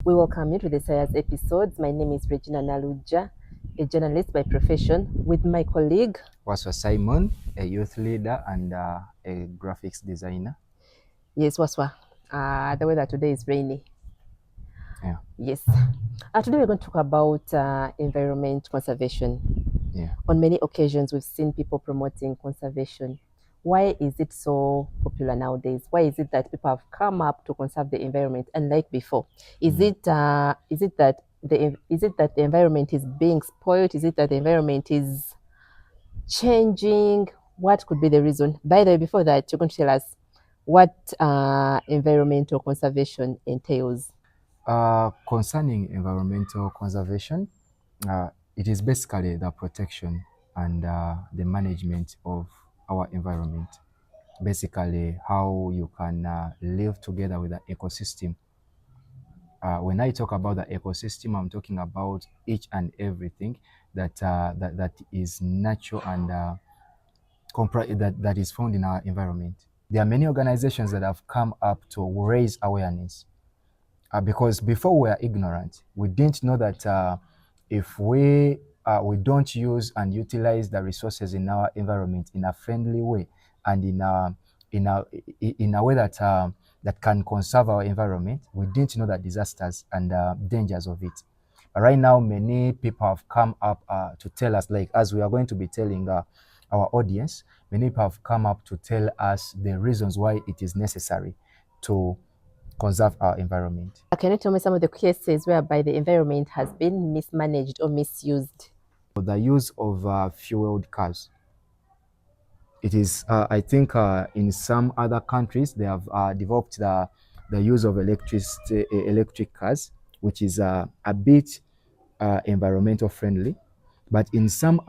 We welcome you to the Sire'S episodes. My name is Regina Naluja, a journalist by profession, with my colleague Waswa Simon, a youth leader and a graphics designer. Yes, Waswa. The weather today is rainy. Yeah. Yes. Today we're going to talk about environment conservation. Yeah. On many occasions, we've seen people promoting conservation. Why is it so popular nowadays? Why is it that people have come up to conserve the environment unlike before? Is it that the environment is being spoiled? Is it that the environment is changing? What could be the reason? By the way, before that, you're going to tell us what environmental conservation entails. Concerning environmental conservation, it is basically the protection and the management of our environment. Basically, how you can live together with the ecosystem. When I talk about the ecosystem, I'm talking about each and everything that is natural and that is found in our environment. There are many organizations that have come up to raise awareness because before we were ignorant. We didn't know that if we don't use and utilize the resources in our environment in a friendly way and in a way that that can conserve our environment, we didn't know the disasters and dangers of it. But right now, many people have come up to tell us, like as we are going to be telling our audience, many people have come up to tell us the reasons why it is necessary to conserve our environment. Can you tell me some of the cases whereby the environment has been mismanaged or misused? The use of fueled cars. It is, I think, in some other countries they have developed the use of electric cars, which is a bit environmental friendly. But in some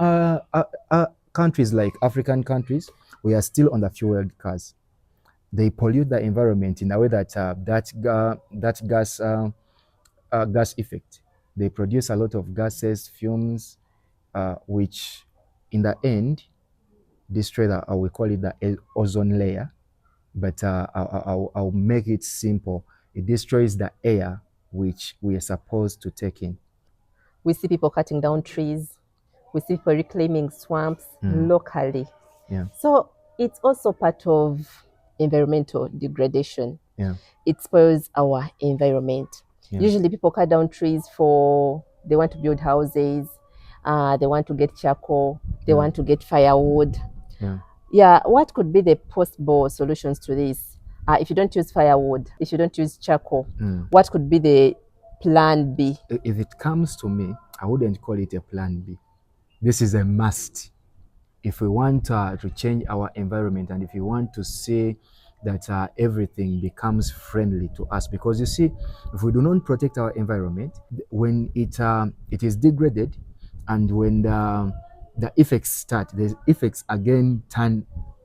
countries, like African countries, we are still on the fueled cars. They pollute the environment in a way that that gas effect. They produce a lot of gases, fumes, which in the end destroy we call it the ozone layer. But I'll make it simple. It destroys the air which we are supposed to take in. We see people cutting down trees. We see people reclaiming swamps locally. Yeah. So it's also part of environmental degradation. Yeah. It spoils our environment. Yeah. Usually people cut down trees they want to build houses, they want to get charcoal, they want to get firewood. Yeah, what could be the possible solutions to this? If you don't use firewood, if you don't use charcoal, what could be the plan B? If it comes to me, I wouldn't call it a plan B. This is a must. If we want to change our environment and if we want to see that everything becomes friendly to us, because you see, if we do not protect our environment, when it is degraded, and when the effects start, the effects again turn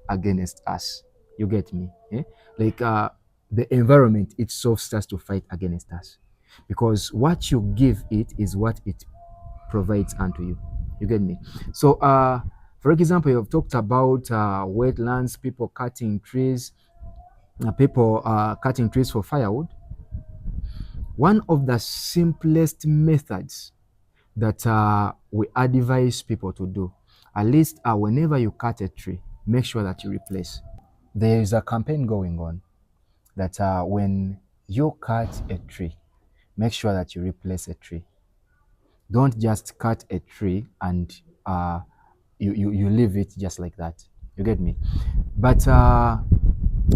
against us. You get me? Yeah? Like the environment itself starts to fight against us, because what you give it is what it provides unto you. You get me? So for example, you've talked about wetlands, people cutting trees for firewood. One of the simplest methods that we advise people to do, at least whenever you cut a tree, make sure that you replace. There is a campaign going on that when you cut a tree, make sure that you replace a tree. Don't just cut a tree and you leave it just like that. You get me? But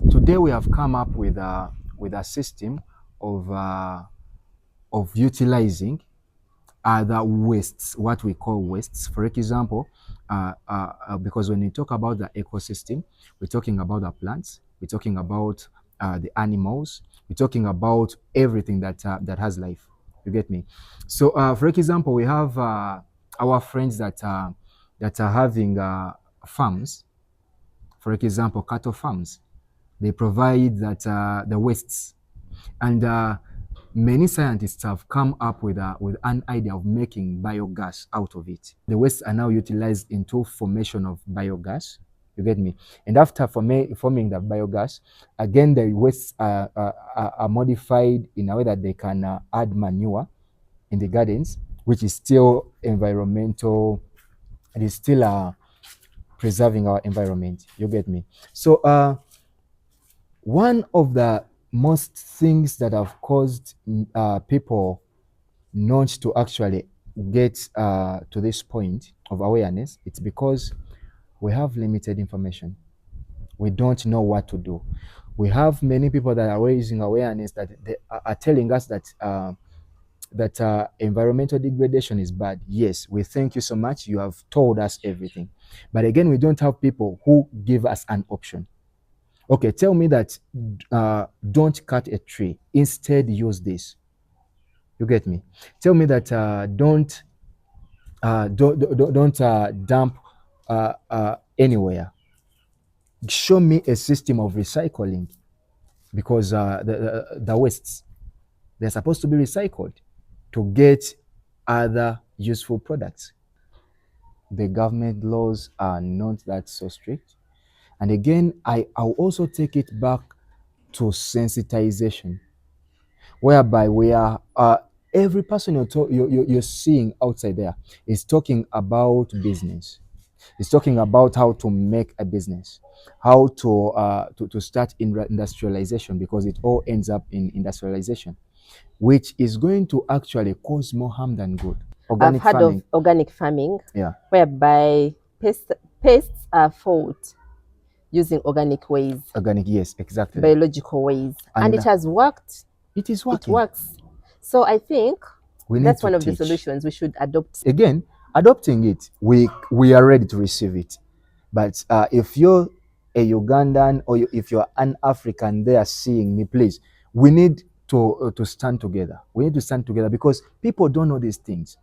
today we have come up with a system of utilizing other wastes, what we call wastes. For example, because when we talk about the ecosystem, we're talking about the plants, we're talking about the animals, we're talking about everything that has life. You get me? So, for example, we have our friends that are having farms. For example, cattle farms. They provide the wastes, and many scientists have come up with an idea of making biogas out of it. The wastes are now utilized into formation of biogas, You get me? And after forming the biogas, again the wastes are modified in a way that they can add manure in the gardens, which is still environmental. It is still preserving our environment. You get me? So one of the most things that have caused people not to actually get to this point of awareness, it's because we have limited information. We don't know what to do. We have many people that are raising awareness that they are telling us that environmental degradation is bad. Yes, we thank you so much. You have told us everything. But again, we don't have people who give us an option. Okay, tell me that don't cut a tree. Instead, use this. You get me? Tell me that don't dump anywhere. Show me a system of recycling, because the wastes, they're supposed to be recycled to get other useful products. The government laws are not that so strict. And again, I'll also take it back to sensitization, whereby we are every person you're seeing outside there is talking about business. It's talking about how to make a business, how to start industrialization, because it all ends up in industrialization, which is going to actually cause more harm than good. I've Organic heard farming, of organic farming, yeah, whereby pests are fought using organic ways, organic, yes, exactly, biological ways, and and it has worked. it is It working. works. So I think We need that's to one of the teach. solutions we should adopt. Again, adopting it, we are ready to receive it. But if you're a Ugandan, or if you're an African there seeing me, please, we need to stand together. We need to stand together, because people don't know these things.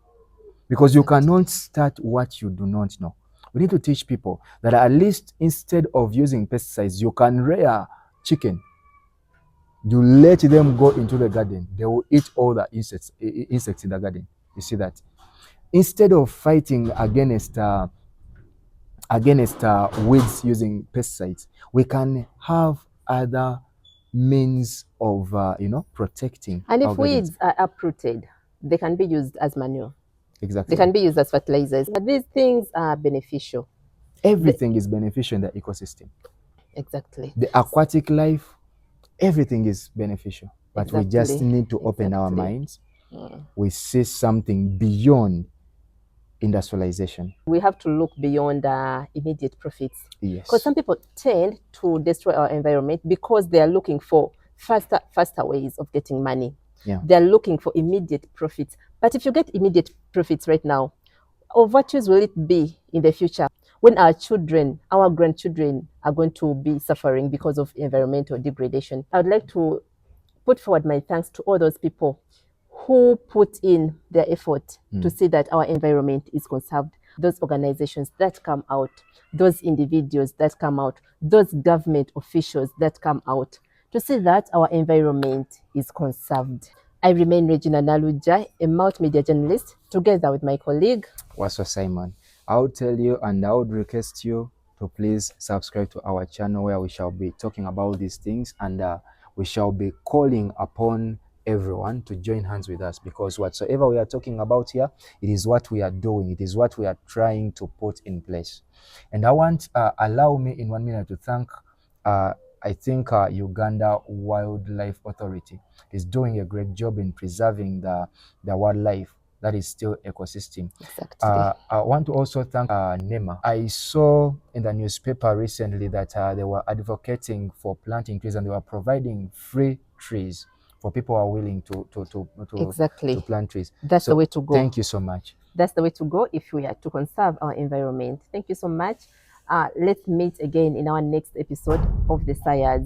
Because you cannot start what you do not know. We need to teach people that at least instead of using pesticides, you can rear chicken. You let them go into the garden. They will eat all the insects in the garden. You see that? Instead of fighting against weeds using pesticides, we can have other means of protecting And our if gardens. weeds are uprooted, they can be used as manure. They Exactly. can be used as fertilizers. But these things are beneficial. Everything is beneficial in the ecosystem. Exactly. The aquatic life, everything is beneficial. But we just Exactly. need to open our Exactly. minds. We see something beyond industrialization. We have to look beyond immediate profits. Yes. Because some people tend to destroy our environment because they are looking for faster ways of getting money. Yeah. They're looking for immediate profits. But if you get immediate profits right now, of what use will it be in the future when our children, our grandchildren are going to be suffering because of environmental degradation? I would like to put forward my thanks to all those people who put in their effort to see that our environment is conserved. Those organizations that come out, those individuals that come out, those government officials that come out to see that our environment is conserved. I remain Regina Naluja, a multimedia journalist, together with my colleague Waso Simon. I would tell you, and I would request you to please subscribe to our channel, where we shall be talking about these things, and we shall be calling upon everyone to join hands with us, because whatsoever we are talking about here, it is what we are doing, it is what we are trying to put in place. And I want allow me in 1 minute to thank I think Uganda Wildlife Authority is doing a great job in preserving the wildlife that is still ecosystem. Exactly. I want to also thank NEMA. I saw in the newspaper recently that they were advocating for planting trees, and they were providing free trees for people who are willing to Exactly. plant trees. That's the way to go. Thank you so much. That's the way to go if we are to conserve our environment. Thank you so much. Let's meet again in our next episode of the Sire'S.